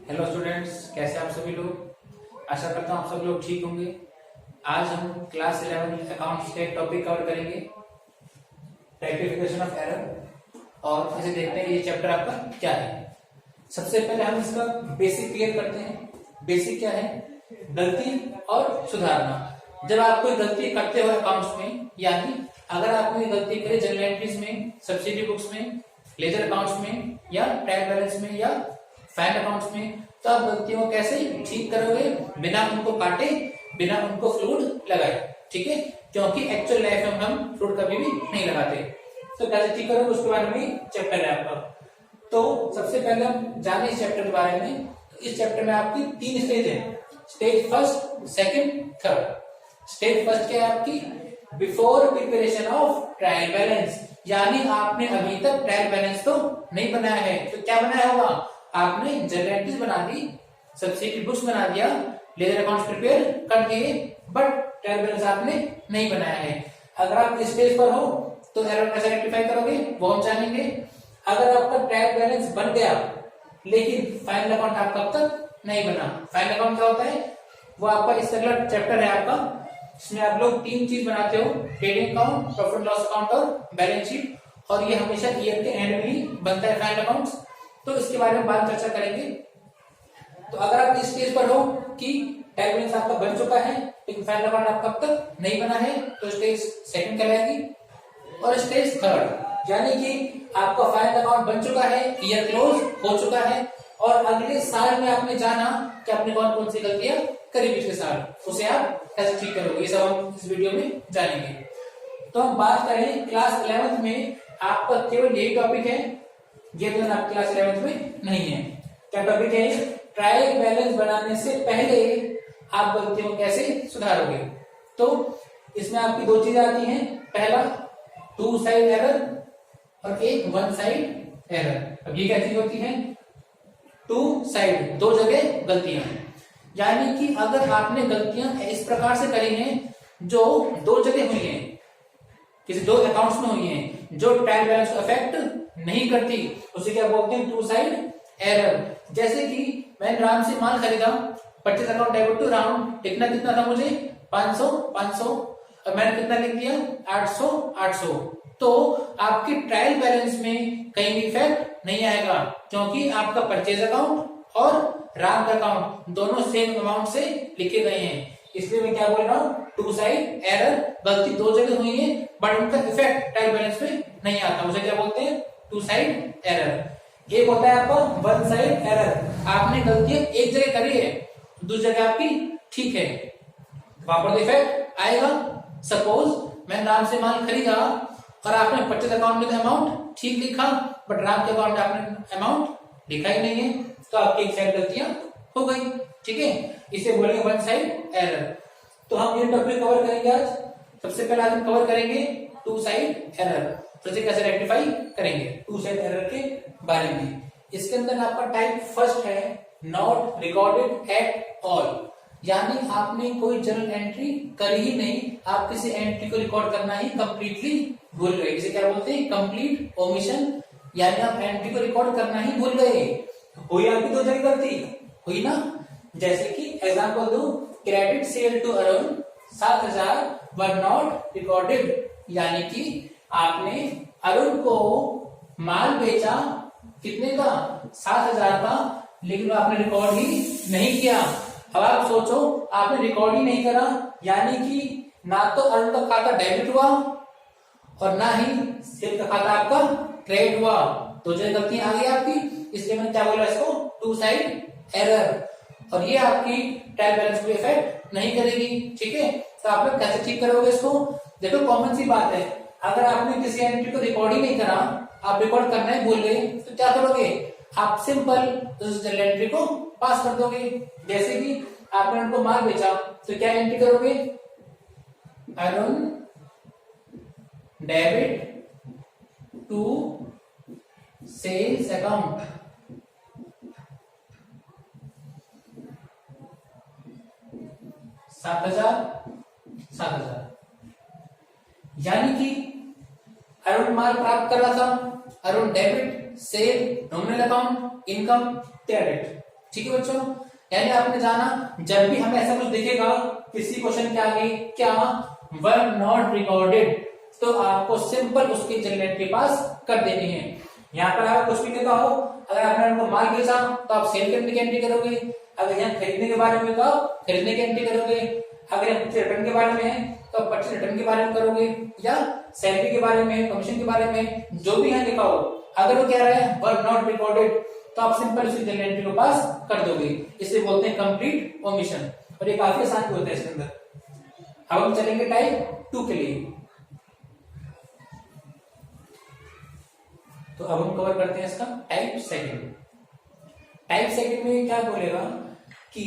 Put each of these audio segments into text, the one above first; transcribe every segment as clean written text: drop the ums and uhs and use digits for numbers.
Hello students, कैसे आप सभी लोग। आशा करता हूँ आप सब लोग ठीक होंगे। आज हम क्लास 11 अकाउंट्स के टॉपिक कवर करेंगे, रेक्टिफिकेशन ऑफ एरर। और इसे देखते हैं ये चैप्टर आपका क्या है। सबसे पहले हम इसका बेसिक क्लियर करते हैं। बेसिक क्या है? गलती और सुधारना। जब आप कोई गलती करते हो अकाउंट्स में, यानी अगर आप कोई गलती करें जनरल एंट्रीज में, सब्सिडी बुक्स में, लेजर अकाउंट्स में, या ट्रायल बैलेंस में, या फाइनल अकाउंट्स में, तो आप गलतियों को कैसे ठीक करोगे? बिना उनको काटे, बिना उनको फ्लूड लगाए। ठीक है, क्योंकि एक्चुअल लाइफ में हम फ्लूड कभी भी नहीं लगाते। तो कैसे ठीक करोगे उसके बारे में चैप्टर है आपका। तो सबसे पहले हम जाने इस चैप्टर के बारे में। इस चैप्टर में आपकी 3 स्टेज है। Stage first, second, third. Stage first क्या है आपकी? Before preparation of trial balance, यानी आपने अभी तक ट्रायल बैलेंस तो नहीं बनाया है। तो क्या बनाया होगा? आपने जनरल एंट्रीज बना दी, सब्सिडी बुक्स बना दिया, लेजर अकाउंट्स प्रिपेयर कर दिए, बट ट्रायल बैलेंस आपने नहीं बनाया है। अगर आप इस स्टेज पर हो तो एरर कैसे रेक्टिफाई करोगे वो हम जानेंगे। अगर आपका ट्रायल बैलेंस बन गया लेकिन फाइनल अकाउंट आपका अब तक नहीं बना। फाइनल अकाउंट क्या होता है? वो आपका इस अगला चैप्टर है आपका। इसमें आप लोग 3 चीज बनाते हो, trading account, profit loss account और बैलेंस शीट। और ये हमेशा ईयर के एंड में ही बनता है फाइनल अकाउंट्स। तो इसके बारे में बाद चर्चा करेंगे। तो अगर आप इस स्टेज पर हो कि ट्रायल बैलेंस आपका बन चुका है लेकिन फाइनल अकाउंट आपका अब तक नहीं बना है, तो स्टेज सेकंड कहलाएगी। और स्टेज थर्ड, यानी कि आपका फाइनल अकाउंट बन चुका है, ईयर क्लोज हो चुका है, और अगले साल में आपने जाना कि आपने कौन कौन सी गलतियां करी पिछले साल, उसे आप कैसे ठीक करोगे, ये सब हम इस वीडियो में जानेंगे। तो हम बात करें क्लास 11th में आपका केवल यही टॉपिक है, ये तो आप क्लास 11th में नहीं है। क्या टॉपिक है? ट्रायल बैलेंस बनाने से पहले आप गलतियों को कैसे सुधारोगे। तो इसमें आपकी 2 चीजें आती हैं। पहला 2 साइड एरर और एक 1 साइड एरर। अब ये क्या चीज होती है? 2 साइड, 2 जगह गलतियां। यानी कि अगर आपने गलतियां इस प्रकार से करी हैं जो 2 जगह हुई हैं, किसी 2 अकाउंट्स में हुई हैं, जो ट्रायल बैलेंस को अफेक्ट नहीं करती, उसे क्या बोलते हैं? 2 साइड एरर। जैसे कि मैंने राम से माल खरीदा, purchase account debit to round, लिखना कितना था मुझे? 500, और मैंने कितना लिख दिया? 800। तो आपके ट्रायल बैलेंस में कहीं भी इफेक्ट नहीं आएगा, क्योंकि आपका परचेज अकाउंट और राम का अकाउंट दोनों सेम अमाउंट से लिखे गए हैं। इसलिए मैं क्या बोल रहा हूँ? 2 साइड एरर। गलती 2 जगह हुई है बट उनका इफेक्ट ट्रायल बैलेंस में नहीं आता, उसे क्या बोलते हैं? 2 साइड एरर। एक होता है आपका 1 साइड एरर। आपने गलतियां एक जगह करी है, दूसरी जगह आपकी ठीक है, वहां पर इफेक्ट आएगा। सपोज मैंने राम से माल खरीदा और आपने परचेज अकाउंट में अमाउंट ठीक लिखा, बट राम के अकाउंट में आपने अमाउंट लिखा ही नहीं है, तो आपकी एक साइड गलतियां हो गई। ठीक है, इसे बोलेंगे 1 साइड एरर। तो हम ये टॉपिक कवर करेंगे आज। सबसे पहले आज हम कवर करेंगे 2 साइड एरर, तो इसे कैसे रेक्टिफाई करेंगे 2 साइड एरर के बारे में। इसके अंदर आपका टाइप फर्स्ट है नॉट रिकॉर्डेड एट ऑल, यानी आपने कोई जर्नल एंट्री करी ही नहीं, आप किसी एंट्री को रिकॉर्ड करना ही कंप्लीटली भूल गए। इसे क्या बोलते हैं? कंप्लीट ओमिशन, यानी आप एंट्री को रिकॉर्ड करना ही भूल गए। हुई आपकी 2 जगह गलती हुई ना। जैसे कि एग्जांपल दूं, credit sale to Arun 7000 were not recorded, यानी कि आपने अरुण को माल बेचा कितने का? 7000 का, लेकिन आपने रिकॉर्ड ही नहीं किया। अब आप सोचो, आपने रिकॉर्ड ही नहीं करा, यानी कि ना तो अरुण का खाता डेबिट हुआ और ना ही सेल का खाता आपका क्रेडिट हुआ। 2 जगह गलती आ गई आपकी, इसलिए मैंने क्या बोला इसको? 2 साइड एरर। और ये आपकी ट्रायल बैलेंस को इफेक्ट नहीं करेगी। ठीक है, तो आप लोग कैसे ठीक करोगे इसको? देखो, कॉमन सी बात है, अगर आपने किसी एंट्री को रिकॉर्ड ही नहीं करा, आप रिकॉर्ड करना ही भूल गए, तो क्या करोगे? आप सिंपल उस जनरल एंट्री को पास कर दोगे। जैसे कि आपने उनको माल बेचा, तो क्या एंट्री करोगे? Arun debit to sales account, सात हजार। यानी कि अरुण माल प्राप्त कर रहा था, Arun debit, sale, nominal account, income, credit. ठीक है बच्चों, यानी आपने जाना जब भी हमें ऐसा कुछ दिखेगा किसी क्वेश्चन के आगे क्या वर्ब नॉट रिकॉर्डेड, तो आपको सिंपल उसकी जनरेट के पास कर देनी है। यहाँ पर अगर कुछ भी लिखा हो, अगर आपने उनको माल बेचा तो आप सेल करने की एंट्री करोगे, अगर यहाँ खरीदने के बारे में तो आप खरीदने की एंट्री करोगे, अगर यहाँ रिटर्न के बारे में है तो आप परचेज रिटर्न के बारे में करोगे, या सैलरी के बारे में, कमीशन के बारे में, जो भी यहाँ लिखा हो, अगर वो कह रहा है वर्ब नॉट रिकॉर्डेड तो आप सिंपल उसी जनरल एंट्री को पास कर दोगे। इसे बोलते हैं कंप्लीट ओमिशन, और ये काफी आसान भी होता है इसके अंदर। अब हम चलेंगे टाइप 2 के लिए। तो अब हम कवर करते हैं इसका टाइप सेकंड। टाइप सेकंड में क्या बोलेगा कि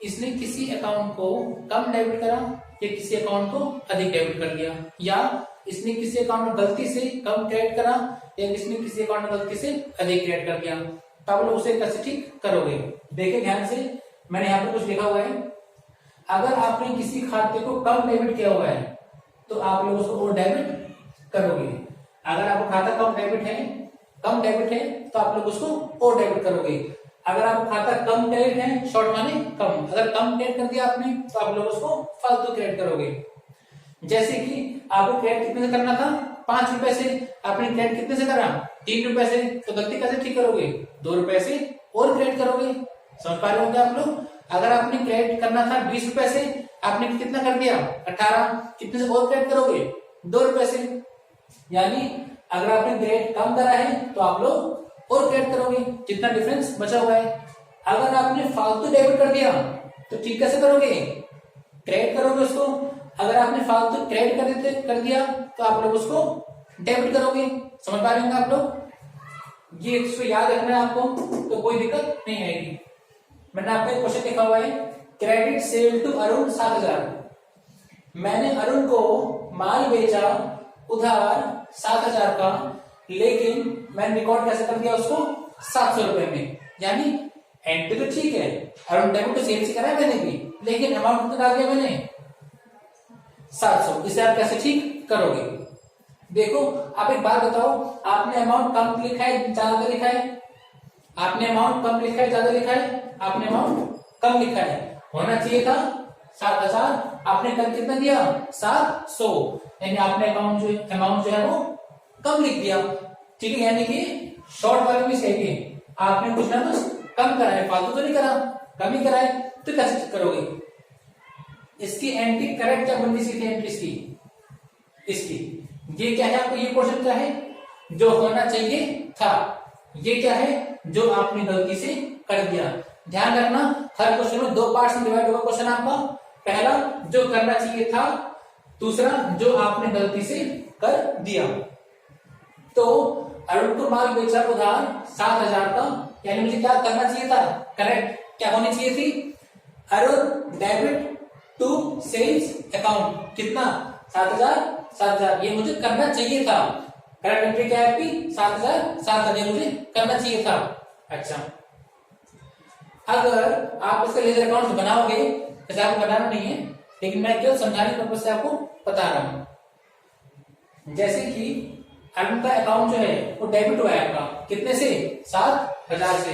इसने किसी अकाउंट को कम डेबिट करा या किसी अकाउंट को अधिक डेबिट कर दिया, या इसने किसी अकाउंट में गलती से कम क्रेडिट करा या इसने किसी अकाउंट में गलती से अधिक क्रेडिट कर दिया, तो आप लोग उसे कैसे ठीक करोगे। देखिए ध्यान से, मैंने यहाँ पे कुछ लिखा हुआ है। अगर आपने किसी खाते को कम डेबिट किया हुआ है तो आप लोग उसको और डेबिट करोगे। अगर आपका खाता कम डेबिट है तो आप लोग उसको और डेबिट करोगे। अगर आपका खाता कम क्रेडिट है, शॉर्ट माने कम, अगर कम क्रेडिट कर दिया आपने तो आप लोग उसको फालतू क्रेडिट करोगे। जैसे कि आपको क्रेडिट कितने से करना था, 5 रुपए से, आपने क्रेडिट कितने से करा, 3 रुपए से, तो गलती कैसे ठीक करोगे, 2 रुपए से और क्रेडिट करोगे। समझ पा रहे होंगे आप लोग। अगर आपने क्रेडिट करना था 20 रुपए से, आपने कितना कर दिया 18, कितने से और क्रेडिट करोगे, 2 रुपए से। यानी अगर आपने क्रेडिट कम करा है तो आप लोग और क्रेडिट करोगे, जितना डिफरेंस बचा हुआ है। अगर आपने फालतू डेबिट कर दिया तो ठीक कैसे करोगे, क्रेडिट करोगे उसको। अगर आपने फालतू क्रेडिट कर दिया तो आप लोग उसको डेबिट करोगे। समझ पा रहे होंगे आप लोग। ये इसको याद रखना है आपको, तो कोई दिक्कत नहीं आएगी। मैंने आपको एक क्वेश्चन लिखा हुआ है, क्रेडिट सेल टू अरुण 7,000। मैंने अरुण को माल बेचा उधार 7,000 का, लेकिन मैंने रिकॉर्ड कैसे कर दिया उसको 700 रुपए में। यानी एंट्री तो ठीक है, अरुण डेबिट तो सेल से करा मैंने भी, लेकिन अमाउंट कितना डाल दिया मैंने 700। इसे आप कैसे ठीक करोगे। देखो आप एक बात बताओ, आपने अमाउंट कम लिखा है ज्यादा लिखा है, आपने अमाउंट कम लिखा है ज्यादा लिखा है, आपने अमाउंट कम लिखा है, होना चाहिए था 7,000, आपने कल कितना दिया 700, यानी आपने अमाउंट जो है वो कम लिख दिया। ठीक है, यानी कि शॉर्ट वाले में सही है, आपने कुछ ना कुछ कम करा है, फालतू तो नहीं करा, कम ही करा है, तो कैसे करोगे। इसकी एंट्री करेक्ट क्या बनती थी एंट्री इसकी, ये क्या है आपको, ये क्वेश्चन क्या है जो होना चाहिए था, ये क्या है जो आपने गलती से कर दिया। ध्यान रखना हर क्वेश्चन में 2 पार्ट्स में डिवाइड होगा क्वेश्चन आपका। पहला जो करना चाहिए था, दूसरा जो आपने गलती से कर दिया। तो अरुण को माल बेचा उधार 7,000 का, यानी मुझे क्या करना चाहिए था, करेक्ट क्या होनी चाहिए थी, Arun debit to sales account कितना 7,000, ये मुझे करना चाहिए था। करेक्ट एंट्री क्या है आपकी 7,000, ये मुझे करना चाहिए था। अच्छा, अगर आप इसका लेजर अकाउंट बनाओगे, जैसे आपको बनाना नहीं है, लेकिन मैं केवल समझाने के पर्पज से आपको बता रहा हूं। जैसे कि अरुण का अकाउंट जो है वो डेबिट हुआ है आपका कितने से 7,000 से,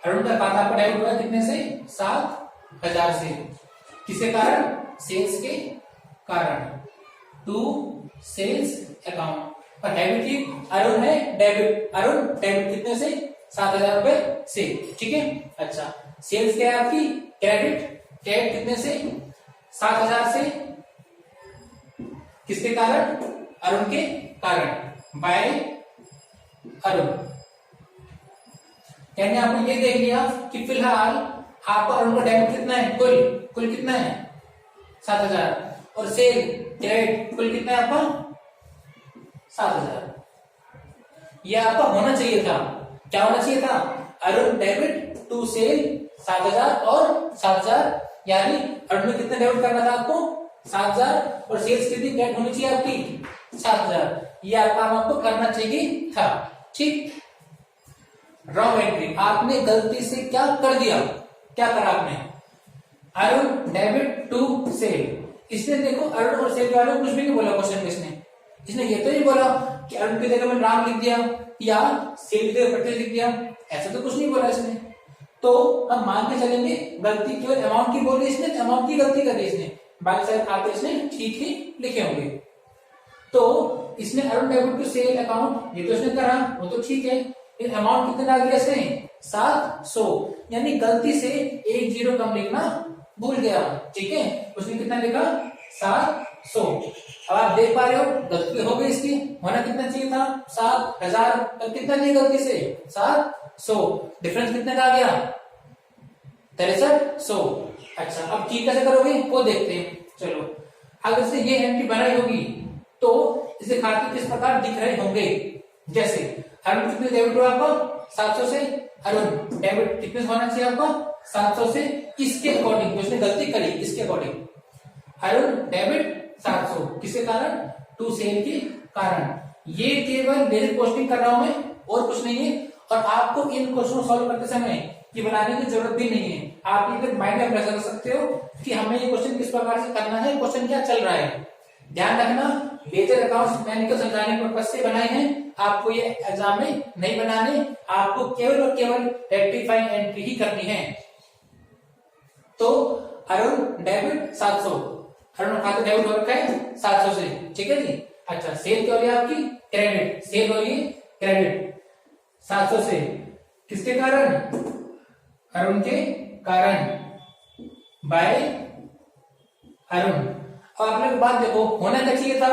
अरुण का खाता आपका डेबिट हुआ है कितने से 7,000 से, किसके कारण, सेल्स के कारण, टू सेल्स अकाउंट। और डेबिट की अरुण है डेबिट, अरुण डेबिट कितने से 7,000 रुपए से। ठीक है, अच्छा सेल्स क्या है आपकी क्रेडिट कितने से 7,000 से, किसके कारण, अरुण के कारण, बाय अरुण। यानी आपने ये देख लिया कि फिलहाल आपका अरुण का डेबिट कितना है, कुल कितना है 7,000, और सेल क्रेडिट कुल कितना है आपका 7,000। यह आपका होना चाहिए था, क्या होना चाहिए था, अरुण डेबिट टू सेल 7,000 और 7,000, यानी अरुण में कितना डेबिट करना था आपको 7,000, और सेल्स कितनी क्रेडिट होनी चाहिए आपकी 7,000। यह काम आपको करना चाहिए था। ठीक, रॉन्ग एंट्री, आपने गलती से क्या कर दिया, क्या करा आपने, अरुण डेबिट टू सेल। इसने देखो अरुण और सेल के बारे में कुछ भी नहीं बोला क्वेश्चन में, इसने ये तो नहीं बोला कि अरुण की जगह में राम लिख दिया या सेल की जगह पटेल लिख दिया, ऐसा तो कुछ नहीं बोला इसने। तो हम मान के चलेंगे गलती केवल अमाउंट की बोली इसने, अमाउंट की गलती करी इसने, बाकी सारे खाते इसने ठीक ही लिखे होंगे। तो इसने Arun debit to sale account, ये तो इसने करा, वो तो ठीक है। फिर अमाउंट कितना डाल दिया इसने, 700, यानी गलती से एक जीरो कम लिखना भूल गया, ठीक है। उसने कितना लिखा, 700। अब आप देख पा रहे हो गलती हो गई इसकी, होना कितना चाहिए था 7000, तब कितना नहीं गलती से 700, डिफरेंस कितने का आ गया 6300। अच्छा अब ठीक कैसे करोगे वो देखते हैं। चलो अगर से ये एंट्री बनाई होगी तो इसे खाते किस प्रकार दिख रहे होंगे, जैसे अरुण कितने डेबिट हुआ आपको 700 से, अरुण डेबिट कितने होना चाहिए आपको 700 से, इसके अकॉर्डिंग उसने गलती करी, इसके अकॉर्डिंग अरुण डेबिट 700 किसके कारण, टू सेल के कारण। ये केवल मेरी पोस्टिंग कर रहा हूं मैं और कुछ नहीं है, और आपको इन क्वेश्चन सॉल्व करते समय कि बनाने की जरूरत भी नहीं है, आप ये माइंड में रख सकते हो कि हमें ये क्वेश्चन किस प्रकार से करना है, क्वेश्चन क्या चल रहा है। ध्यान रखना लेजर अकाउंट्स मैंने तो समझाने पर्पज से बनाए हैं, आपको ये एग्जाम में नहीं बनाने, आपको केवल और केवल रेक्टिफाइंग एंट्री ही करनी है। तो अरुण डेबिट 700, अरुण खाते डेबिट हो रखा है 700 से, ठीक है जी। अच्छा सेल क्या हो रही है आपकी, क्रेडिट, सेल हो रही है क्रेडिट 700 से, किसके कारण, अरुण के कारण, बाय अरुण। अब आप लोग बात देखो, होना क्या चाहिए था,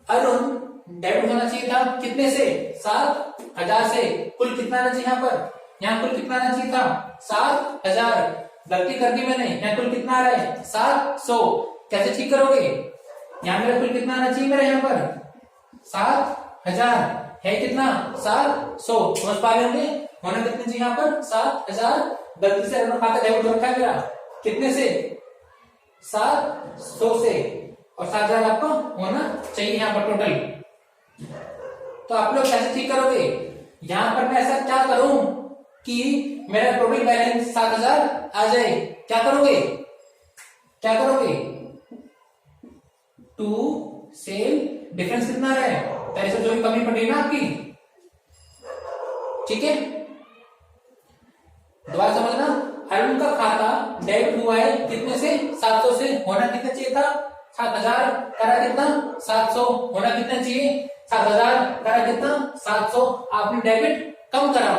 अरुण डेबिट होना चाहिए था कितने से, 7000 से, कुल कितना आना चाहिए यहाँ पर, यहाँ कुल कितना आना चाहिए था 7000, गलती कर दी मैंने, यहाँ कुल कितना आ रहा है 700, कैसे ठीक करोगे, यहाँ मेरा कुल कितना आना चाहिए, मेरा यहाँ पर 7000 है कितना 700, समझ पा रहे होंगे, होना कितने चाहिए यहाँ पर 7000, गलती से अरुण खाता डेबिट रखा है मेरा कितने से 700 से, और 7000 आपको होना चाहिए यहाँ पर टोटल। तो आप लोग कैसे ठीक करोगे, यहाँ पर मैं ऐसा क्या करूं कि मेरा टोटल बैलेंस 7000 आ जाए, क्या करोगे, क्या करोगे, टू सेल डिफरेंस कितना आ रहा है 6300, जो भी कमी पड़ रही है ना आपकी, ठीक है। दोबारा समझना, अरुण का खाता डेबिट हुआ है कितने से 700 से, होना कितना चाहिए था 7000, करा कितना 700, होना कितना चाहिए 7000, करा कितना 700, आपने डेबिट कम करा,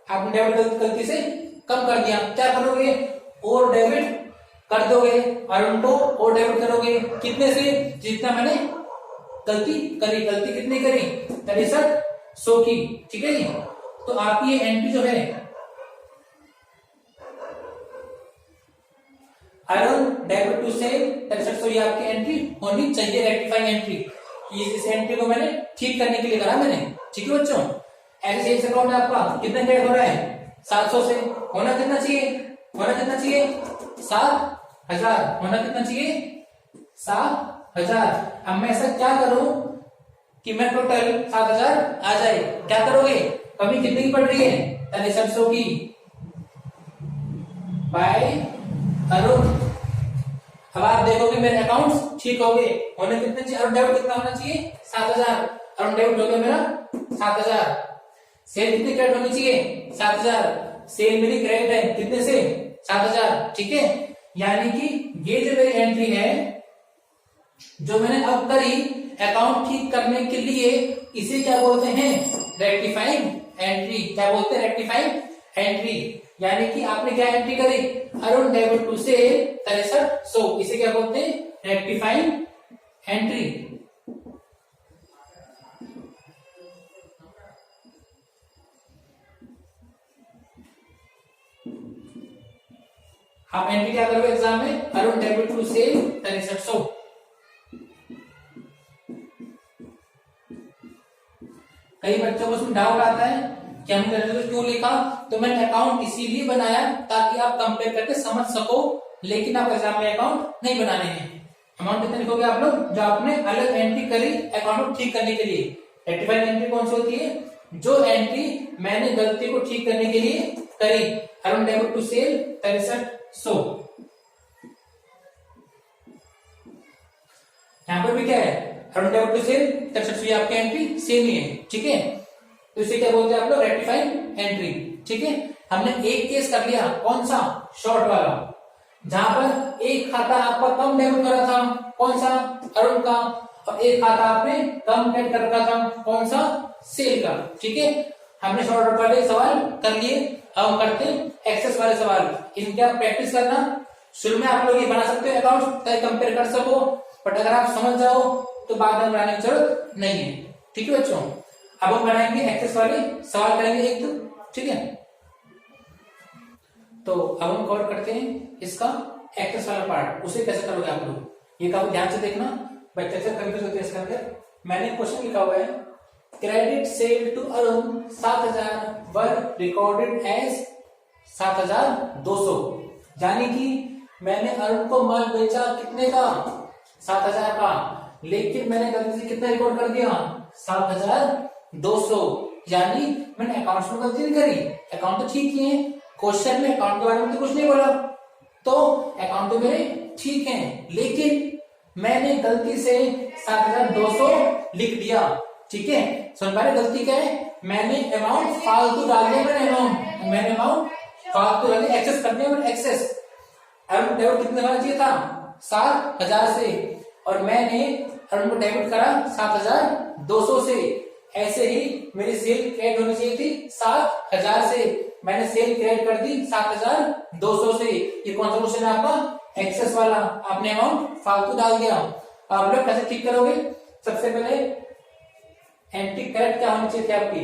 आपने डेबिट गलती से कम कर दिया, क्या करोगे और डेबिट कर दोगे, अरुण को और डेबिट करोगे कितने से, जितना मैंने गलती करी, गलती कितनी करी 6300 की, ठीक है जी। तो आपकी ये एंट्री जो है अरुण डेबिट टू सेल 6300, ये आपकी एंट्री होनी चाहिए, रेक्टिफाइंग एंट्री। इस एंट्री को मैंने ठीक करने के लिए करा मैंने, ठीक है बच्चों। ऐसे सेल्स अकाउंट में आपका कितना क्रेडिट हो रहा है 700 से, होना कितना चाहिए, होना कितना चाहिए 7000, होना कितना चाहिए 7000। अब मैं ऐसा क्या करूं कि मैं टोटल 7000 आ जाए, क्या करोगे, कमी कितनी की पड़ रही है 6300 की, बाय अरुण। अब आप देखोगे मेरे अकाउंट्स ठीक हो गए, होने कितने चाहिए, अरुण डेबिट कितना होना चाहिए 7000, अरुण डेबिट हो गया मेरा 7000, सेल कितनी क्रेडिट होनी चाहिए 7000, सेल मेरी क्रेडिट है कितने से 7000, ठीक है। यानी कि ये जो मेरी एंट्री है जो मैंने अब करी अकाउंट ठीक करने के लिए, इसे क्या बोलते हैं रेक्टिफाइंग एंट्री, क्या बोलते हैं रेक्टिफाइंग एंट्री। यानी कि आपने क्या एंट्री करी, अरुण डेबिट टू सेल 6300, इसे क्या बोलते हैं रेक्टिफाइंग एंट्री। आप एंट्री क्या करोगे एग्जाम में, अरुण डेबिट टू सेल 6300। कई बच्चों को उसमें डाउट आता है कि हमने क्यों लिखा, तो मैंने अकाउंट इसीलिए बनाया ताकि आप कंपेयर करके समझ सको, लेकिन आप एग्जाम में अकाउंट नहीं बनाने हैं। अमाउंट कितने लिखोगे आप लोग, जो आपने अलग एंट्री करी अकाउंट ठीक करने के लिए। रेक्टिफाइंग एंट्री कौन सी होती है, जो एंट्री मैंने गलती को ठीक करने के लिए करी, अरुण डेबिट टू सेल 6300। यहां पर भी क्या है, अरुण डेबिट टू सेल 6300, आपकी एंट्री सेम ही है, ठीक है। तो इसे क्या बोलते हैं आप लोग रेक्टिफाइंग एंट्री। ठीक है, हमने एक केस कर लिया, कौन सा, शॉर्ट वाला, जहां पर एक खाता आपका कम डेबिट करा था, कौन सा, अरुण का, और एक खाता आपने कम डेबिट कर रखा था, कौन सा, सेल का। ठीक है, हमने शॉर्ट वाले सवाल कर लिए। अब हम करते हैं एक्सेस वाले सवाल। इनकी आप प्रैक्टिस करना, शुरू में आप लोग ये बना सकते हो अकाउंट ताकि कंपेयर कर सको, बट अगर आप समझ जाओ तो बाद में बनाने की जरूरत नहीं है। ठीक है बच्चों, अब हम बनाएंगे एक्सेस वाले सवाल करेंगे एक दो, ठीक है। तो अब हम कवर करते हैं इसका एक्सेस वाला पार्ट, उसे कैसे करोगे आप लोग, ये काफी ध्यान से देखना, बच्चे से कंफ्यूज होते हैं इसके अंदर। मैंने क्वेश्चन लिखा हुआ है, credit sale to Arun 7,000 were recorded as 7,200, यानी कि मैंने अरुण को माल बेचा कितने का, 7,000 का, लेकिन मैंने गलती से कितना रिकॉर्ड कर दिया, 7,200, यानी मैंने अकाउंट में गलती नहीं करी, अकाउंट तो ठीक ही है, क्वेश्चन में अकाउंट के बारे में तो कुछ नहीं बोला, तो अकाउंट तो मेरे ठीक है, लेकिन मैंने गलती से 7,200 लिख दिया। ठीक है, सुन पा रहे गलती क्या है, मैंने अमाउंट फालतू डाल दिया, मैंने अमाउंट फालतू डाल दिया, एक्सेस कर दिया मैंने, एक्सेस। अरुण डेबिट कितने होना चाहिए था, 7,000 से, और मैंने अरुण को डेबिट करा 7,200 से। ऐसे ही मेरी सेल क्रेडिट होनी चाहिए थी 7,000 से, मैंने सेल क्रेडिट कर दी 7,200 से। ये कौन सा क्वेश्चन है आपका, एक्सेस वाला, आपने अमाउंट फालतू डाल दिया। आप लोग कैसे ठीक करोगे, सबसे पहले एंट्री करेक्ट क्या होनी चाहिए थी आपकी,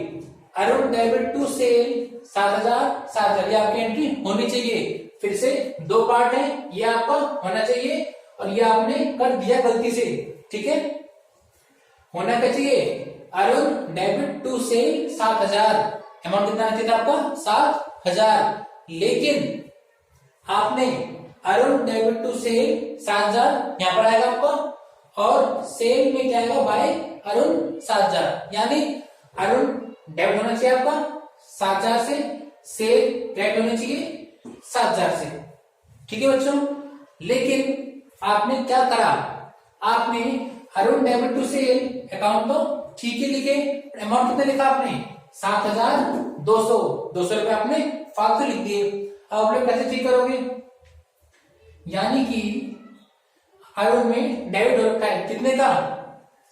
अरुण डेबिट टू सेल 7,000, ये आपकी एंट्री होनी चाहिए। फिर से दो पार्ट है, ये आपका होना चाहिए और ये आपने कर दिया गलती से। ठीक है, होना क्या चाहिए, Arun debit to sale 7,000, amount कितना चाहिए था आपका, 7,000, लेकिन आपने अरुण डेबिट टू सेल 7,000 यहां पर आएगा आपका, और सेल में क्या आएगा, बाय अरुण 7,000, यानी अरुण डेबिट होना चाहिए आपका 7,000 से, सेल क्रेडिट होनी चाहिए 7,000 से। ठीक है बच्चों, लेकिन आपने क्या करा, आपने Arun debit to sale account तो ठीक ही लिखे, अमाउंट कितना लिखा आपने, 7,200, 200 रुपए आपने फालतू लिख दिए। अब आप लोग कैसे ठीक करोगे, यानी कि अरुण में डेबिट हो रखा है कितने का,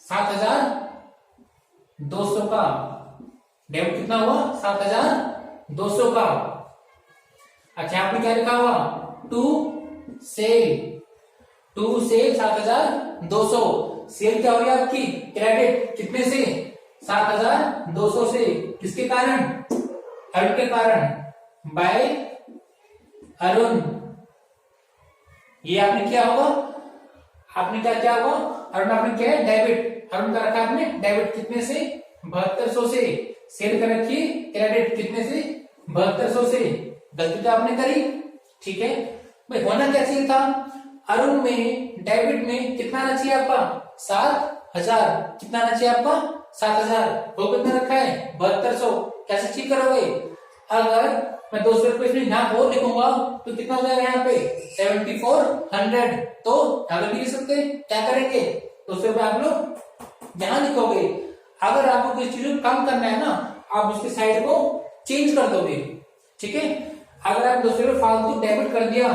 7,200 का, डेबिट कितना हुआ, 7,200 का। अच्छा, आपने क्या लिखा हुआ, टू सेल 7,200, सेल क्या हो गया आपकी, क्रेडिट कितने से, 7,200 से, किसके कारण, अरुण के कारण, बाय अरुण। ये आपने क्या होगा, आपने क्या होगा, अरुण आपने क्या है, डेबिट, अरुण का रखा आपने डेबिट कितने से, 7,200 से, सेल कर रखी क्रेडिट कितने से, 7,200 से, गलती तो आपने करी। ठीक है भाई, होना क्या चाहिए था, अरुण में डेबिट में कितना आना चाहिए आपका, 7,000, कितना आना चाहिए आपका, 7,000, वो कितना रखा है, 7,200, कैसे ठीक करोगे, अगर मैं 200 रुपए इसमें यहाँ और लिखूंगा तो कितना हो जाएगा यहाँ पे, 7,400, तो अगर लिख सकते, क्या करेंगे, 200 रुपए आप लोग यहाँ लिखोगे। अगर आपको किसी चीज को कम करना है ना, आप उसके साइड को चेंज कर दोगे। ठीक है, अगर आप 200 रुपए फालतू डेबिट कर दिया,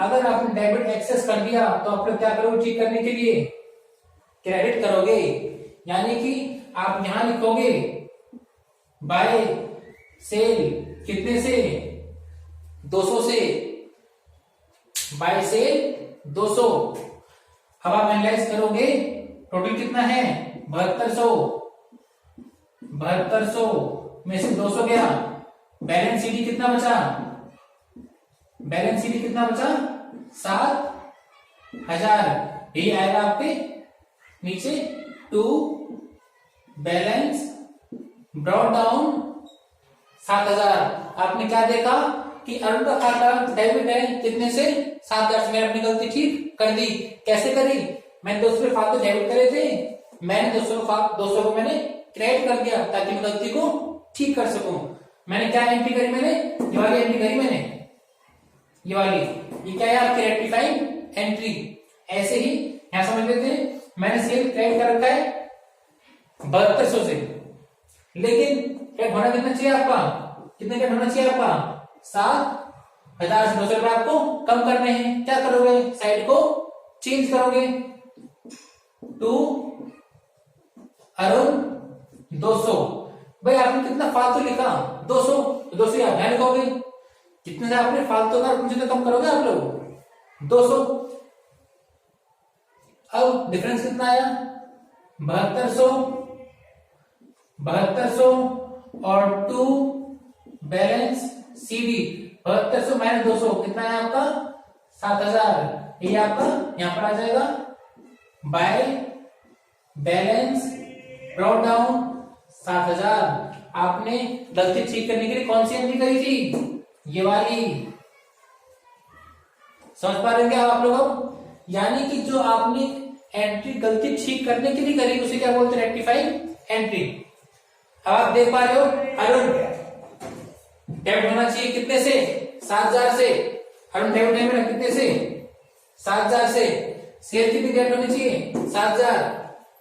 अगर आपने डेबिट एक्सेस कर दिया, तो आप लोग क्या करोगे, ठीक करने के लिए क्रेडिट करोगे, यानी कि आप यहां लिखोगे बाय सेल कितने से, 200 से, बाय सेल 200। अब आप एनालाइज करोगे, टोटल कितना है, 7,200 में से 200 गया, बैलेंस सीडी कितना बचा, बैलेंस सीडी कितना बचा, 7,000, यही आएगा आपके नीचे, टू बैलेंस ब्रॉट डाउन 7,000। आपने क्या देखा कि अरुण का खाता डेबिट है कितने से, 7,000 से, मैंने अपनी गलती ठीक कर दी। कैसे करी, मैंने 200 फालतू डेबिट करे थे, मैंने 200 को मैंने क्रेडिट कर दिया ताकि मैं गलती को ठीक कर सकूं। मैंने क्या एंट्री करी, मैंने ये वाली एंट्री करी, मैंने ये वाली, ये क्या है आपकी रेक्टिफाइंग एंट्री। ऐसे ही यहां समझ लेते हैं, मैंने सेल क्रेडिट कर रखा है 7,200 से, लेकिन क्या होना कितना चाहिए आपका, कितने का होना चाहिए आपका 7,000 से 200 रुपए आपको कम करने हैं। क्या करोगे, साइड को चेंज करोगे, टू अरुण 200। भाई आपने कितना फालतू लिखा 200, 200 आप यहाँ लिखोगे, कितने से आपने फालतू का मुझे तो कम करोगे आप लोग 200। अब डिफरेंस कितना आया 7200, 7200 और 2 बैलेंस सीडी 7200 माइनस 200 कितना है आपका 7,000। ये आपका यहां पर आ जाएगा बाय बैलेंस ब्रॉट डाउन 7,000। आपने गलती ठीक करने के लिए कौन सी एंट्री करी थी, ये वाली। समझ पा रहे हैं आप लोग, यानी कि जो आपने एंट्री गलती ठीक करने के लिए करी उसे क्या बोलते हैं, रेक्टिफाइंग एंट्री। अब आप देख पा रहे हो अरुण डेबिट होना चाहिए कितने से 7,000 से, अरुण डेबिट है मेरा कितने से 7,000 से। सेल कितनी क्रेडिट होनी चाहिए 7,000,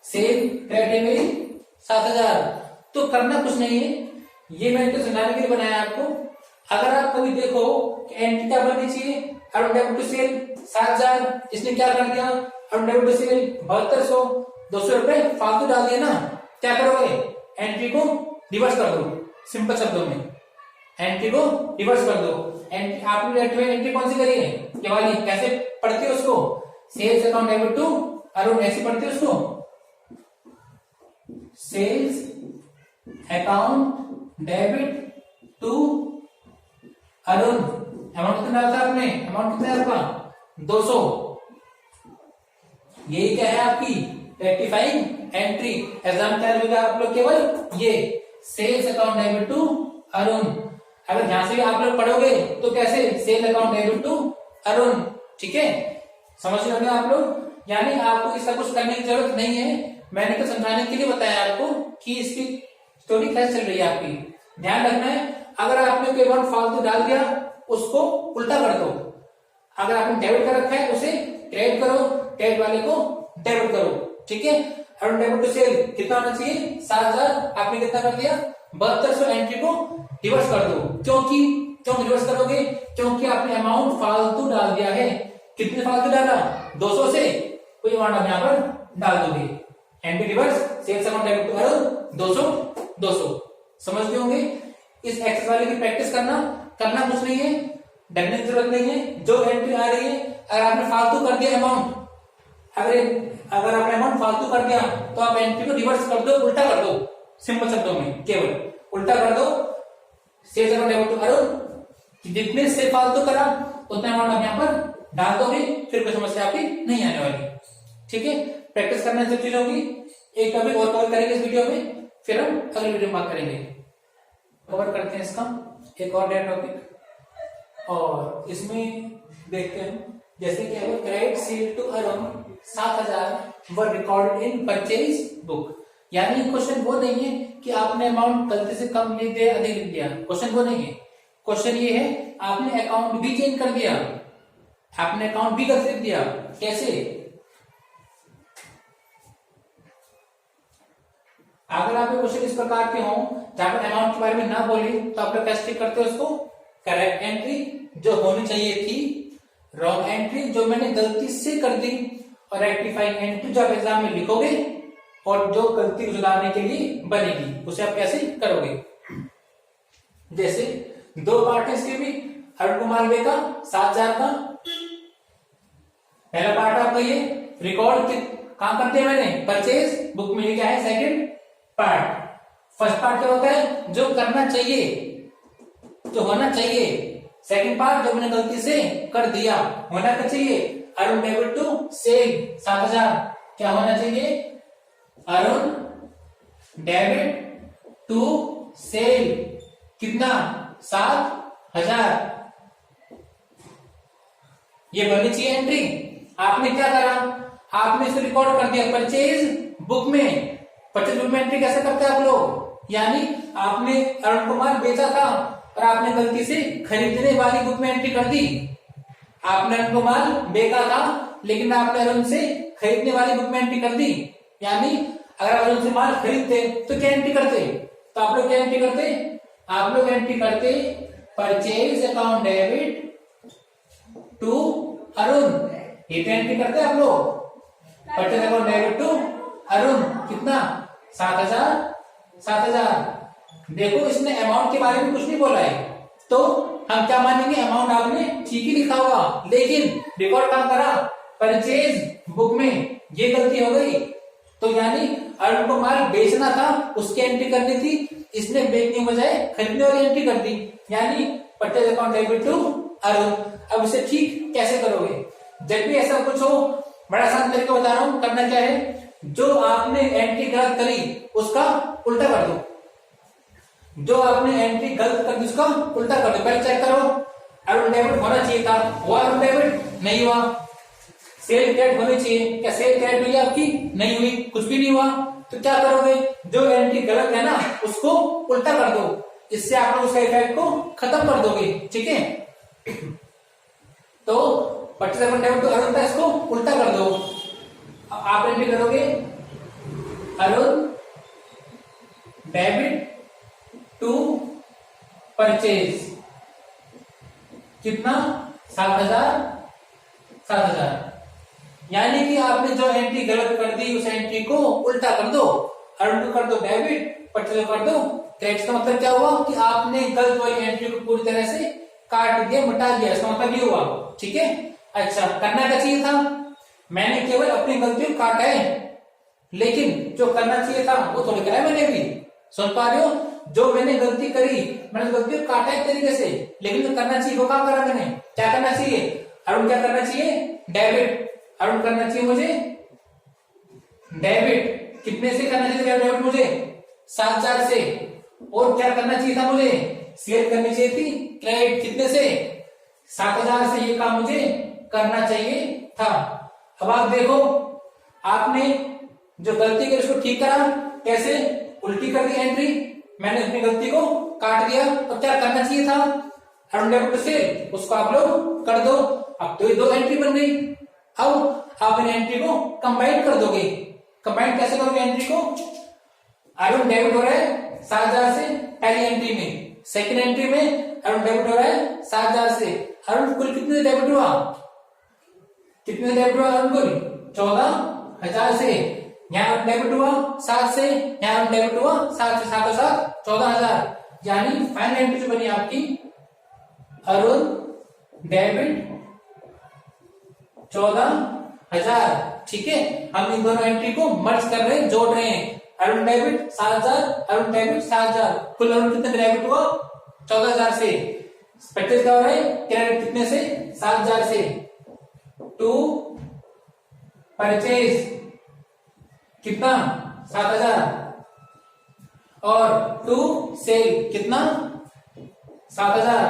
सेल क्रेडिट है मेरी 7,000। तो करना कुछ नहीं है, ये मैंने तो समझाने के लिए बनाया आपको। अगर आप कभी देखो कि एंट्री क्या बननी चाहिए, अरुण डेबिट टू सेल 7,000, इसने क्या कर दिया अरुण डेबिट टू सेल 7200, 200 रुपए फालतू डाल दिए ना, क्या करोगे एंट्री को रिवर्स कर दो। सिंपल शब्दों में एंट्री को रिवर्स कर दो। एंट्री आपने एंट्री कौन सी करी है, ये वाली। कैसे पढ़ते हो उसको, sales account debit to Arun, ऐसे पढ़ते हो उसको, sales account debit to Arun. Amount कितना डाला था आपने, अमाउंट कितना है आपका 200। यही क्या है आपकी रेक्टिफाइंग एंट्री। एग्जाम क्या होगा आप लोग, केवल ये sales account debit to Arun. अगर ध्यान से आप लोग पढ़ोगे तो कैसे, sale account debit to Arun, ठीक है। समझ रहे होंगे आप लोग, यानी आपको इसका कुछ करने की जरूरत नहीं है। मैंने तो समझाने के लिए बताया आपको कि इसकी स्टोरी कैसे चल रही है आपकी। ध्यान रखना है, अगर आपने कोई अमाउंट फालतू डाल दिया उसको उल्टा कर दो। अगर आपने डेबिट कर रखा है उसे क्रेडिट करो, क्रेडिट वाले को डेबिट करो, ठीक है। अरुण डेबिट टू सेल कितना होना चाहिए 7,000, आपने कितना कर दिया 7200। एंट्री को रिवर्स कर दो, क्यों रिवर्स करोगे, क्योंकि आपने अमाउंट फालतू डाल दिया है। कितने फालतू डाला 200 से, कोई अमाउंट आप यहाँ पर डाल दोगे। Entry reverse, sales account debit to Arun 200 200। समझते होंगे। इस एक्सरसाइज वाले की प्रैक्टिस करना कुछ नहीं है, डरने की जरूरत नहीं है। जो एंट्री आ रही है, अगर आपने फालतू कर दिया अमाउंट, अगर आपने अमाउंट फालतू कर दिया तो आप एंट्री को रिवर्स कर दो, उल्टा कर दो। सिंपल शब्दों में केवल उल्टा कर दो। Sales account debit to Arun, जितने से फालतू करा उतना अमाउंट आप यहाँ पर डाल दोगे, फिर कोई समस्या आपकी नहीं आने वाली, ठीक है। प्रैक्टिस करना सब चीज होगी। एक टॉपिक और कवर करेंगे इस वीडियो में, फिर हम अगले वीडियो में बात करेंगे। कवर करते हैं इसका एक और नया टॉपिक, और इसमें देखते हैं जैसे कि अगर credit sale to Arun 7,000 were recorded in purchase book. यानी क्वेश्चन वो नहीं है कि आपने अमाउंट गलती से कम लिख दिया अधिक लिख दिया, क्वेश्चन वो नहीं है। क्वेश्चन ये है आपने अकाउंट भी चेंज कर दिया, आपने अकाउंट भी गलत लिख दिया। कैसे, अगर आपके क्वेश्चन इस प्रकार के हों जहां पर अमाउंट के बारे में ना बोले तो आप लोग कैसे करते हो उसको, करेक्ट एंट्री जो होनी चाहिए थी, रॉन्ग एंट्री जो मैंने गलती से कर दी, और रेक्टिफाइंग एंट्री जो आप एग्जाम में लिखोगे और जो गलती सुधारने के लिए बनेगी उसे आप कैसे करोगे। जैसे दो पार्ट है इसके भी, अरुण कुमार बे का 7,000 का। पहला पार्ट आपका ये रिकॉर्ड काम करते हैं मैंने परचेज बुक में, ये क्या है सेकंड पार्ट। फर्स्ट पार्ट क्या होता है, जो करना चाहिए, जो होना चाहिए। सेकंड पार्ट जो मैंने गलती से कर दिया, होना क्या चाहिए, अरुण डेबिट टू सेल 7,000, क्या होना चाहिए, अरुण डेबिट टू सेल कितना 7,000। ये बननी चाहिए एंट्री। आपने क्या करा, आपने इसे रिकॉर्ड कर दिया परचेज बुक में। परचेज बुक में एंट्री कैसे करते हैं आप लोग, यानी आपने अरुण कुमार बेचा था और आपने गलती से खरीदने वाली बुक में एंट्री कर दी। आपने अरुण कुमार बेचा था लेकिन आपने अरुण से खरीदने वाली बुक में एंट्री कर दी। यानी अगर अरुण से माल खरीदते तो क्या एंट्री करते, तो आप लोग क्या एंट्री करते, आप लोग एंट्री करते purchase account debit to Arun, ये तो एंट्री करते आप लोग, purchase account debit to Arun, कितना 7,000। देखो इसने अमाउंट के बारे में कुछ नहीं बोला है, तो हम क्या मानेंगे, अमाउंट आपने ठीक ही लिखा होगा, लेकिन रिकॉर्ड काम करा परचेज बुक में ये गलती हो गई, तो यानी अरुण को माल बेचना था, उसकी एंट्री करनी थी, इसने बेचने बजाय खरीदने वाली एंट्री कर दी, यानी purchase account debit to Arun. अब इसे ठीक कैसे करोगे, जब भी ऐसा कुछ हो, बड़ा आसान तरीका बता रहा हूं, करना क्या है, जो आपने एंट्री गलत करी उसका उल्टा कर दो, जो आपने एंट्री गलत कर दी उसका उल्टा कर दो। पहले चेक करो, अरुण डेबिट होना चाहिए था, हुआ अरुण डेबिट नहीं हुआ, सेल क्रेडिट होनी चाहिए, क्या सेल क्रेडिट हुई आपकी, नहीं हुई, कुछ भी नहीं हुआ, तो क्या करोगे, जो एंट्री गलत है ना उसको उल्टा कर दो, इससे आप लोग उसका इफेक्ट को खत्म कर दोगे, ठीक है। तो purchase account debit to Arun था, इसको उल्टा कर दो, आप एंट्री करोगे अरुण डेबिट टू परचेज, कितना 7,000, यानी कि आपने जो एंट्री गलत कर दी उस एंट्री को उल्टा कर दो, अरुण को कर दो डेबिट, परचेज कर दो क्रेडिट। का मतलब क्या हुआ कि आपने गलत वाली एंट्री को पूरी तरह से काट दिया, मिटा दिया, इसका मतलब ये हुआ, ठीक है। अच्छा, करना क्या चाहिए था, मैंने केवल अपनी गलती को काटा है, लेकिन जो करना चाहिए था वो तो लिखा है मैंने भी, सुन पा रहे हो, जो मैंने गलती करी, मैंने गलती को काटा एक तरीके से, लेकिन जो करना चाहिए वो काम करा मैंने, क्या करना चाहिए, अरुण क्या करना चाहिए, डेबिट, अरुण करना चाहिए मुझे डेबिट, कितने से करना चाहिए डेबिट मुझे, 7,000 से, और क्या करना चाहिए था मुझे, सेल करनी चाहिए थी क्रेडिट, कितने से, 7,000 से, ये काम मुझे करना चाहिए था। अब आप देखो, आपने जो गलती की उसको ठीक करा, कैसे, उल्टी कर दी एंट्री, मैंने अपनी गलती को काट दिया, तो क्या करना चाहिए था, अरुण डेबिट से, उसको आप लोग कर दो, अब तो ये दो एंट्री बन गई। अब आप इन एंट्री को कंबाइन कर दोगे, कंबाइन कैसे करोगे एंट्री को, अरुण डेबिट हो रहा है 7,000 से पहली एंट्री में, सेकंड एंट्री में अरुण डेबिट हो रहा है 7,000 से, अरुण कुल कितने डेबिट हुआ, कितने डेबिट हुआ अरुण कुल 14,000 से, यहाँ डेबिट हुआ 7 से, यहाँ डेबिट हुआ 7 से, 7 और 7 14,000, यानी फाइनल एंट्री जो बनी आपकी अरुण डेबिट 14,000, ठीक है। हम इन दोनों एंट्री को मर्ज कर रहे हैं, जोड़ रहे हैं, अरुण डेबिट 7,000, अरुण डेबिट 7,000, कुल अरुण कितने डेबिट हुआ 14,000 से, परचेज का हो रहा है क्रेडिट कितने से, 7,000 से, टू परचेज कितना 7,000, और टू सेल कितना 7,000।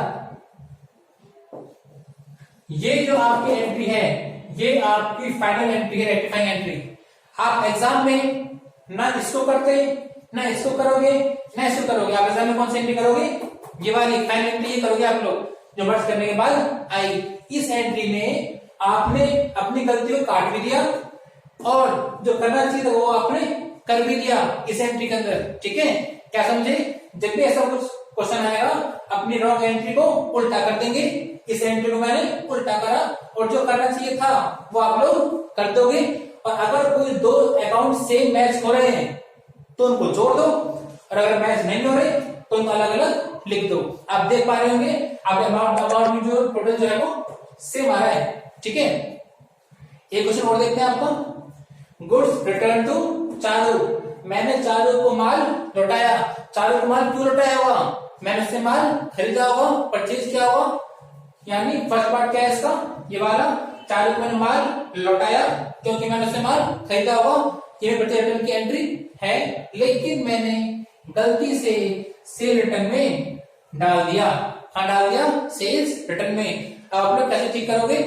ये जो आपकी एंट्री है ये आपकी फाइनल एंट्री है, रेक्टिफाइंग एंट्री। आप एग्जाम में ना इसको करते, ना इसको करोगे, ना इसको करोगे, आप एग्जाम में कौन सी एंट्री करोगे, ये वाली फाइनल एंट्री ये करोगे आप लोग, जो मर्ज करने के बाद आई। इस एंट्री में आपने अपनी गलती को काट भी दिया और जो करना चाहिए था वो आपने कर भी दिया इस एंट्री के अंदर, ठीक है। क्या समझे, जब भी ऐसा कुछ क्वेश्चन आएगा अपनी रॉन्ग एंट्री को उल्टा कर देंगे, इस एंट्री को मैंने उल्टा करा और जो करना चाहिए था वो आप लोग कर दोगे। और अगर कोई दो अकाउंट सेम मैच हो रहे हैं तो उनको जोड़ दो, और अगर मैच नहीं हो रहे तो उनको अलग अलग लिख दो। आप देख पा रहे होंगे आप अमाउंट जो टोटल जो है वो सेम आ रहा है, ठीक है। एक क्वेश्चन और देखते हैं आपको, गुड्स रिटर्न टू चारू, मैंने चारू को माल लौटाया, चारू को माल क्यों लौटाया होगा, मैंने उससे माल खरीदा होगा, परचेज किया होगा, यानी फर्स्ट पार्ट क्या है इसका, ये वाला, चारू को मैंने माल लौटाया क्योंकि मैंने उससे माल खरीदा होगा, ये परचेज रिटर्न की एंट्री है, लेकिन मैंने गलती से सेल रिटर्न में डाल दिया, हाँ डाल दिया सेल्स रिटर्न में। अब आप लोग कैसे ठीक करोगे,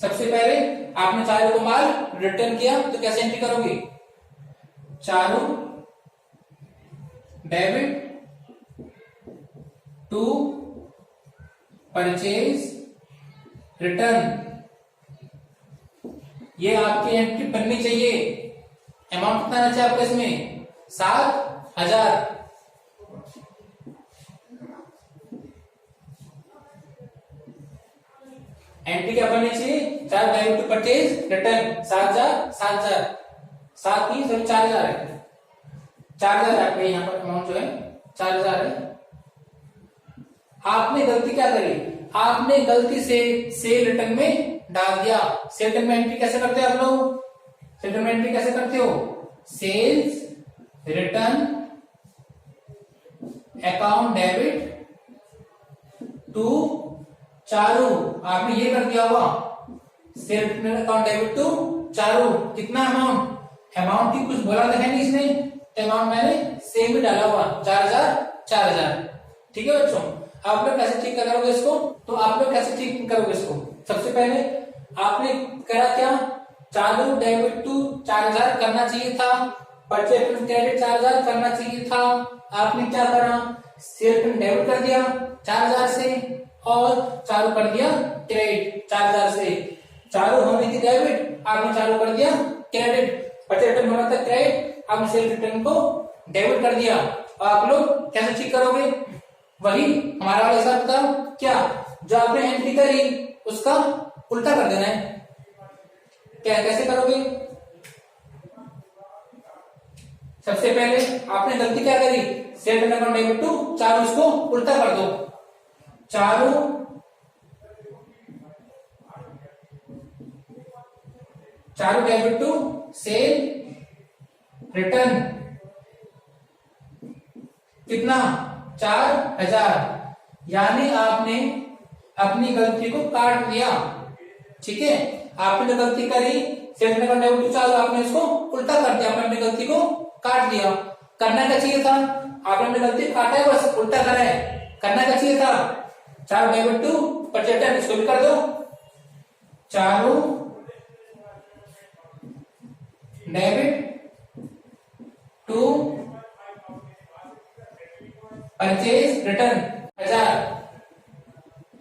सबसे पहले आपने चारू को माल रिटर्न किया तो कैसे एंट्री करोगे, Charu debit to purchase return, ये आपकी एंट्री बननी चाहिए। अमाउंट कितना आना चाहिए आपका इसमें 7,000, एंट्री क्या बननी चाहिए, 4 डेबिट टू परचेज रिटर्न 7,000 7 की सॉरी 4,000 है, 4,000 आपके यहाँ पर अमाउंट जो है 4,000 है। आपने गलती क्या करी, आपने गलती से सेल रिटर्न में डाल दिया। सेल रिटर्न में एंट्री कैसे करते हो आप लोग, सेल रिटर्न में एंट्री कैसे करते हो, sales return account debit to Charu, आपने ये कर दिया होगा, sale return account debit to Charu, कितना अमाउंट, अमाउंट की कुछ बोला था नहीं इसने, तो अमाउंट मैंने सेम भी डाला हुआ 4,000। ठीक है बच्चों, आप लोग कैसे ठीक करोगे इसको, तो आप लोग कैसे ठीक करोगे इसको, सबसे पहले आपने करा क्या, चालू डेबिट टू 4,000 करना चाहिए था, परचेज क्रेडिट 4,000 करना चाहिए था, आपने क्या करा, सेल रिटर्न डेबिट कर दिया 4,000 से और चालू कर दिया क्रेडिट 4,000 से, चालू होने की डेबिट आपने चालू कर दिया क्रेडिट, परचेज रिटर्न होना था क्रेडिट, आपने सेल रिटर्न को डेबिट कर दिया। और आप लोग कैसे ठीक करोगे, वही हमारा वाला हिसाब बताओ, क्या जो आपने एंट्री करी उसका उल्टा कर देना है, क्या कैसे करोगे, सबसे पहले आपने गलती क्या करी, sale return account debit to Charu, इसको उल्टा कर दो, चालू डेबिट टू सेल रिटर्न कितना 4,000, यानी आपने अपनी गलती को काट लिया। ठीक है, आपने जो गलती करी sale return account debit to Charu, आपने इसको उल्टा कर दिया, आपने अपनी गलती को काट लिया। करना क्या चाहिए था, आपने अपनी गलती काटा है बस उल्टा करा है, करना क्या चाहिए था, चालू डेबिट टू परचेज रिटर्न, इसको भी कर दो, चालू डेबिट टू परचेज रिटर्न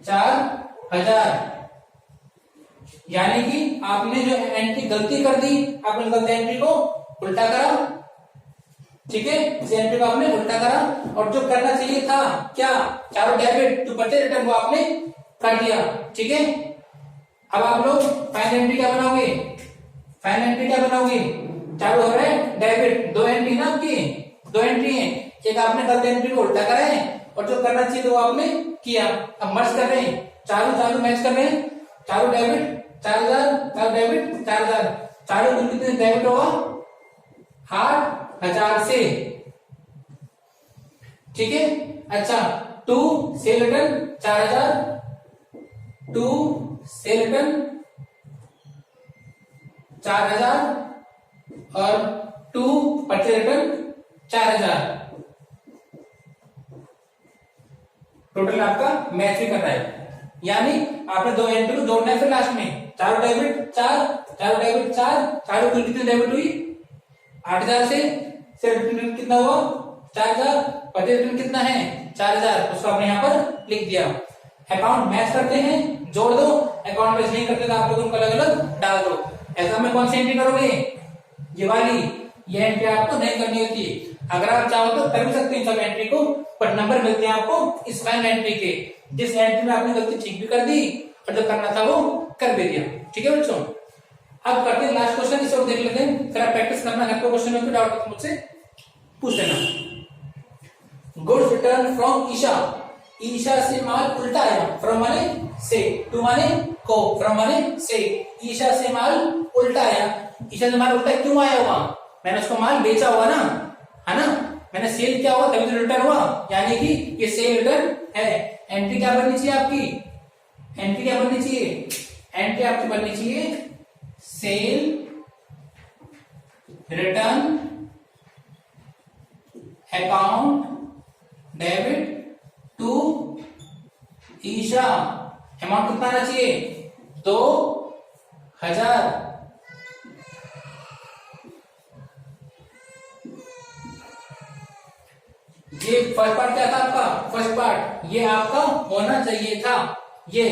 4,000, यानी कि आपने जो एंट्री गलती कर दी, आपने गलती एंट्री को उल्टा करा। ठीक है, इस एंट्री को आपने उल्टा करा, और जो करना चाहिए था क्या, चारों डेबिट टू परचेज रिटर्न वो आपने कर दिया। ठीक है, अब आप लोग फाइनल एंट्री क्या बनाओगे, फाइनल एंट्री क्या बनाओगे, चालू हो रहा है डेबिट, दो एंट्री ना आपकी, दो एंट्री है, एक आपने गलत एंट्री को उल्टा करा है और जो करना चाहिए वो आपने किया। अब मर्ज कर रहे हैं, चालू मैच कर रहे हैं, चालू डेबिट 4,000, चालू डेबिट 4,000, चालू कुल कितने डेबिट होगा 8,000 से। ठीक है, अच्छा to sale return 4,000, to sale return 4,000 और टू परचेज रिटर्न 4,000, टोटल आपका मैच भी कर रहा है, यानी आपने दो एंट्री को जोड़ना है, फिर लास्ट में चालू डेबिट 4, चालू कुल कितनी डेबिट हुई 8,000 से, सेल रिटर्न कितना हुआ 4,000, परचेज रिटर्न कितना है 4,000, उसको आपने यहाँ पर लिख दिया। अकाउंट मैच करते हैं जोड़ दो, अकाउंट मैच नहीं करते तो आप लोग उनको अलग अलग डाल दो। ऐसा में कौन सी एंट्री करोगे, ये वाली, ये एंट्री आपको नहीं करनी होती, अगर आप चाहो तो कर भी सकते हैं सब एंट्री को, पर नंबर मिलते हैं आपको इस फाइनल एंट्री के, जिस एंट्री में आपने गलती ठीक भी कर दी और जो करना था वो कर भी दिया। ठीक है बच्चों, अब करते हैं लास्ट क्वेश्चन, इसे देख लेते हैं, फिर आप प्रैक्टिस करना, घर पे क्वेश्चन में डाउट मुझसे पूछ लेना। Goods return from Isha, Isha से माल उल्टा आया, फ्रॉम माने से, टू माने को, फ्रॉम माने से, ईशा से माल उल्टा आया, ईशा से माल उल्टा क्यों आया हुआ, मैंने उसको माल बेचा हुआ ना, है ना, मैंने सेल किया हुआ तभी तो रिटर्न हुआ, यानी कि ये सेल रिटर्न है। एंट्री क्या बननी चाहिए आपकी, एंट्री क्या बननी चाहिए, एंट्री आपकी बननी चाहिए sale return account debit to Isha, amount कितना आना चाहिए 2,000, ये फर्स्ट पार्ट क्या था आपका, फर्स्ट पार्ट ये आपका होना चाहिए था, ये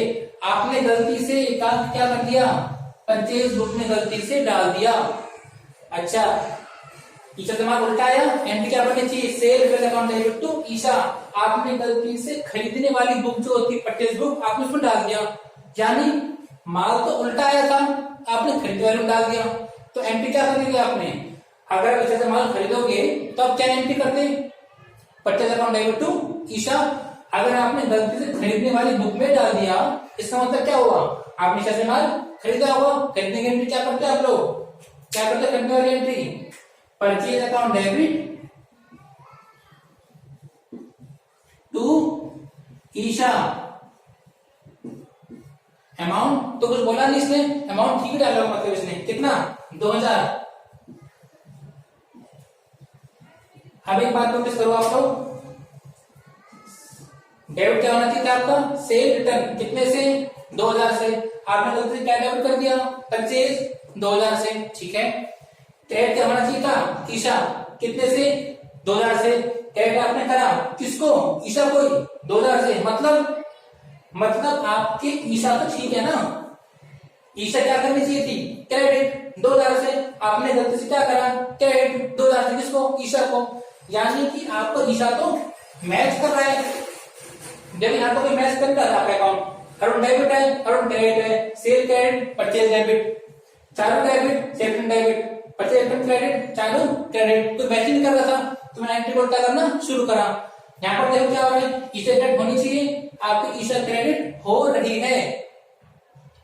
आपने गलती से क्या कर दिया, परचेज बुक में गलती से डाल दिया। अच्छा, ईशा से माल उल्टा आया, एंट्री क्या बननी चाहिए sale return account debit to Isha, आपने गलती से खरीदने वाली बुक जो होती है परचेज बुक आपने उसमें डाल दिया, यानी माल तो उल्टा आया था, आपने खरीद वैल्यू डाल दिया, तो एंट्री क्या करेंगे आपने? अगर आप से माल खरीदोगे तो आप क्या एंट्री करते? Purchase account debit to Isha. अगर आपने गलती से खरीदने वाली बुक में डाल दिया, इसका मतलब क्या हुआ? आपने ईशा से माल खरीदा होगा, खरीदने की एंट्री क्या करते हैं आप लोग? क्या करते हैं खरीदने वाली entry? Purchase account debit to Isha. Amount तो कुछ बोला नहीं इसने, अमाउंट ठीक डाला मतलब इसने कितना? 2000। अब एक बात नोटिस करो आप लोग, डेबिट क्या होना चाहिए था आपका? सेल रिटर्न कितने से? 2000 से। आपने गलती से क्या डेबिट कर दिया? परचेज 2000 से, ठीक है। क्रेडिट क्या होना चाहिए था? ईशा कितने से? 2000 से। क्रेडिट आपने करा किसको? ईशा को ही 2000 से। मतलब आपके ईशा तो ठीक है ना, ईशा क्या करनी चाहिए थी? क्रेडिट 2000 से। आपने गलती से क्या करा? क्रेडिट 2000 से किसको? ईशा को। यानी कि आपको ईशा तो मैच कर रहा है, जब यहाँ तो कोई मैच कर रहा है आपका अकाउंट। अरुण डेबिट है, अरुण क्रेडिट है, sale credit, purchase debit, Charu debit, sale debit, purchase credit, Charu credit, तो मैचिंग कर रहा था, तो मैंने एंट्री को उल्टा करना शुरू करा। यहाँ पर देखो क्या हो रहा है, ईशा क्रेडिट होनी चाहिए, आपकी ईशा क्रेडिट हो रही है,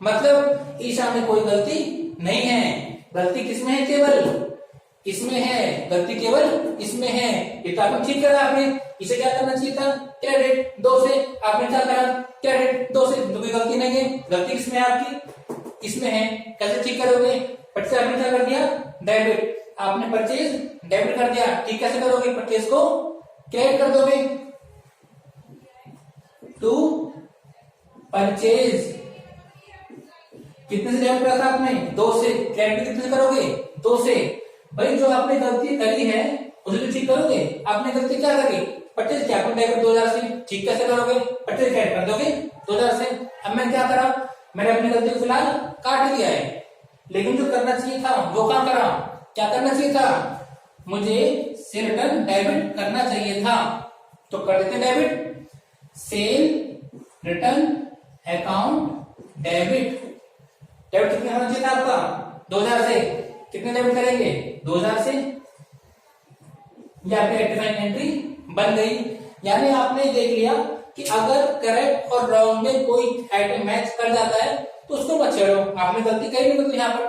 मतलब ईशा में कोई गलती नहीं है। गलती किसमें है? केवल इसमें है, गलती केवल इसमें है। ये तो आपने ठीक करा, आपने इसे क्या करना चाहिए था? क्रेडिट 2 से। आपने क्या करा? क्रेडिट 2 से, तो कोई गलती नहीं है। गलती किसमें है आपकी? इसमें है। कैसे ठीक करोगे? परचेज आपने क्या कर दिया? डेबिट। आपने परचेज डेबिट कर दिया, ठीक कैसे करोगे? परचेज को क्रेडिट कर दोगे टू परचेज। कितने से डेबिट करा था आपने? 2 से। क्रेडिट कितने से करोगे? 2 से। भाई जो आपने गलती करी है उसे तो ठीक करोगे। आपने गलती क्या करी? परचेज क्या कर डेबिट 2000 से, ठीक कैसे करोगे? परचेज क्रेडिट कर दोगे 2000 से। अब मैं क्या करा? मैंने अपनी गलती को फिलहाल काट दिया है, लेकिन जो करना चाहिए था वो काम करा। क्या करना चाहिए था? मुझे सेल रिटर्न डेबिट करना चाहिए था, तो कर देते debit. Cell return account debit. Debit कितने होना चाहिए था आपका? 2000 से। कितने डेबिट करेंगे? 2000 से। ये आपकी रेक्टिफाइंग एंट्री बन गई। यानी आपने देख लिया कि अगर करेक्ट और रॉन्ग में कोई आइटम मैच कर जाता है तो उसको मत छेड़ो। आपने गलती करी नहीं यहाँ पर,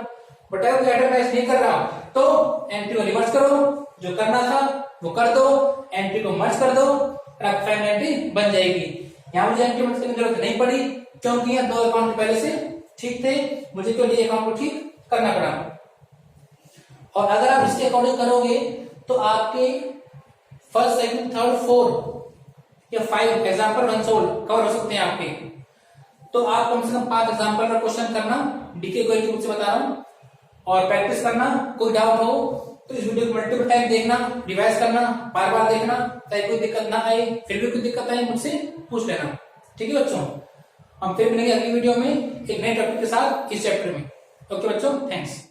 बट अगर आइटम मैच नहीं कर रहा तो एंट्री को रिवर्स करो, जो करना था वो कर दो, एंट्री को मर्ज कर दो, रेक्टिफाइंग एंट्री बन जाएगी। यहाँ मुझे एंट्री मर्ज करने की जरूरत नहीं पड़ी, क्योंकि यहाँ 2 अकाउंट पहले से ठीक थे, मुझे केवल ये अकाउंट को ठीक करना पड़ा। और अगर आप इसके अकॉर्डिंग करोगे तो आपके फर्स्ट, सेकंड, थर्ड, 4 या 5 एग्जाम्पल अनसोल्ड कवर हो सकते हैं आपके। तो आप कम से कम 5 एग्जाम्पल का क्वेश्चन करना, डीके को एक से बता रहा हूं, और प्रैक्टिस करना। कोई डाउट हो तो इस वीडियो को मल्टीपल टाइम देखना, रिवाइज करना, बार बार देखना, ताकि कोई दिक्कत ना आए। फिर भी कोई दिक्कत आए मुझसे पूछ लेना, ठीक है बच्चों। हम फिर मिलेंगे अगली वीडियो में एक नए टॉपिक के साथ इस चैप्टर में। ओके बच्चों, थैंक्स।